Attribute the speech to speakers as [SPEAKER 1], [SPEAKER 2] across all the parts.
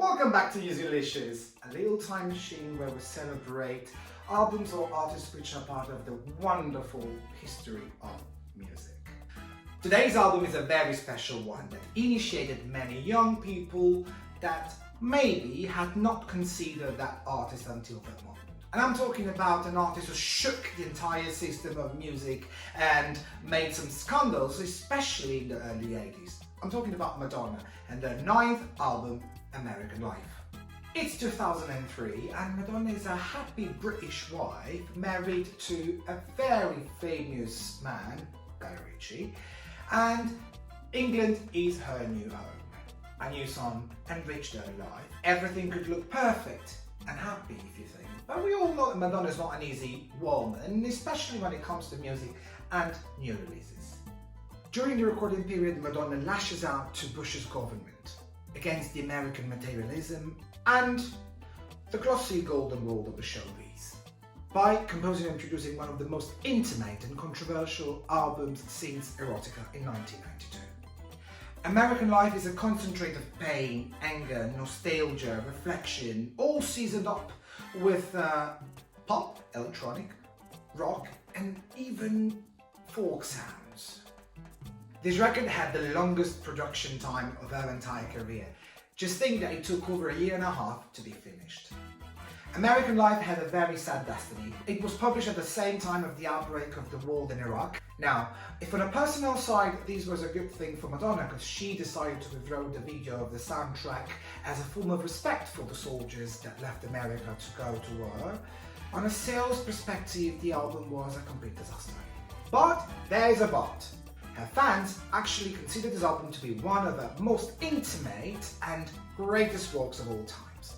[SPEAKER 1] Welcome back to Musilicious, a little time machine where we celebrate albums or artists which are part of the wonderful history of music. Today's album is a very special one that initiated many young people that maybe had not considered that artist until that moment. And I'm talking about an artist who shook the entire system of music and made some scandals, especially in the early 80s. I'm talking about Madonna and their 9th album, American Life. It's 2003 and Madonna is a happy British wife married to a very famous man, Guy Ritchie, and England is her new home. A new son, enriched her life. Everything could look perfect and happy if you think. But we all know that Madonna is not an easy woman, especially when it comes to music and new releases. During the recording period, Madonna lashes out to Bush's government against the American materialism and the glossy golden world of the showbiz by composing and producing one of the most intimate and controversial albums since Erotica in 1992. American Life is a concentrate of pain, anger, nostalgia, reflection, all seasoned up with pop, electronic, rock and even folk sounds. This record had the longest production time of her entire career. Just think that it took over a year and a half to be finished. American Life had a very sad destiny. It was published at the same time of the outbreak of the war in Iraq. Now, if on a personal side this was a good thing for Madonna because she decided to withdraw the video of the soundtrack as a form of respect for the soldiers that left America to go to war, on a sales perspective the album was a complete disaster. But there's a but. Her fans actually consider this album to be one of the most intimate and greatest works of all times.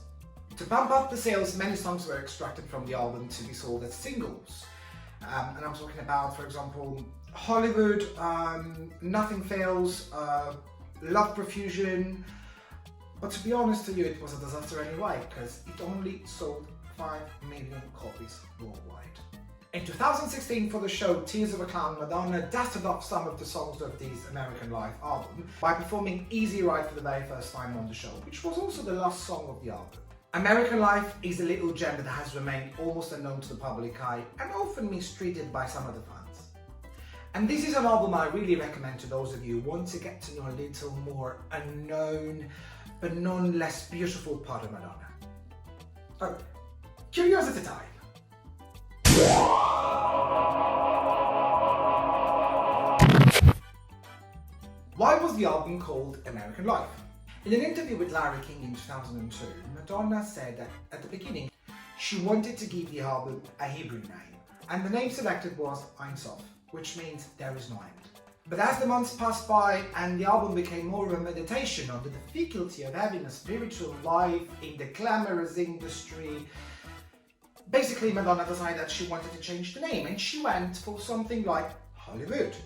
[SPEAKER 1] To pump up the sales, many songs were extracted from the album to be sold as singles. And I'm talking about, for example, Hollywood, Nothing Fails, Love Profusion. But to be honest to you, it was a disaster anyway, because it only sold 5 million copies worldwide. In 2016, for the show Tears of a Clown, Madonna dusted off some of the songs of this American Life album by performing Easy Ride for the very first time on the show, which was also the last song of the album. American Life is a little gem that has remained almost unknown to the public eye and often mistreated by some of the fans. And this is an album I really recommend to those of you who want to get to know a little more unknown but none less beautiful part of Madonna. Oh, curiosity time! Why was the album called American Life? In an interview with Larry King in 2002, Madonna said that at the beginning she wanted to give the album a Hebrew name, and the name selected was Ein Sof, which means there is no end. But as the months passed by and the album became more of a meditation on the difficulty of having a spiritual life in the glamorous industry, basically Madonna decided that she wanted to change the name and she went for something like Hollywood.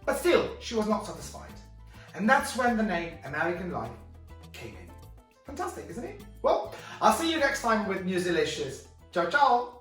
[SPEAKER 1] But still, she was not satisfied. And that's when the name American Life came in. Fantastic, isn't it? Well, I'll see you next time with Musilicious. Ciao, ciao!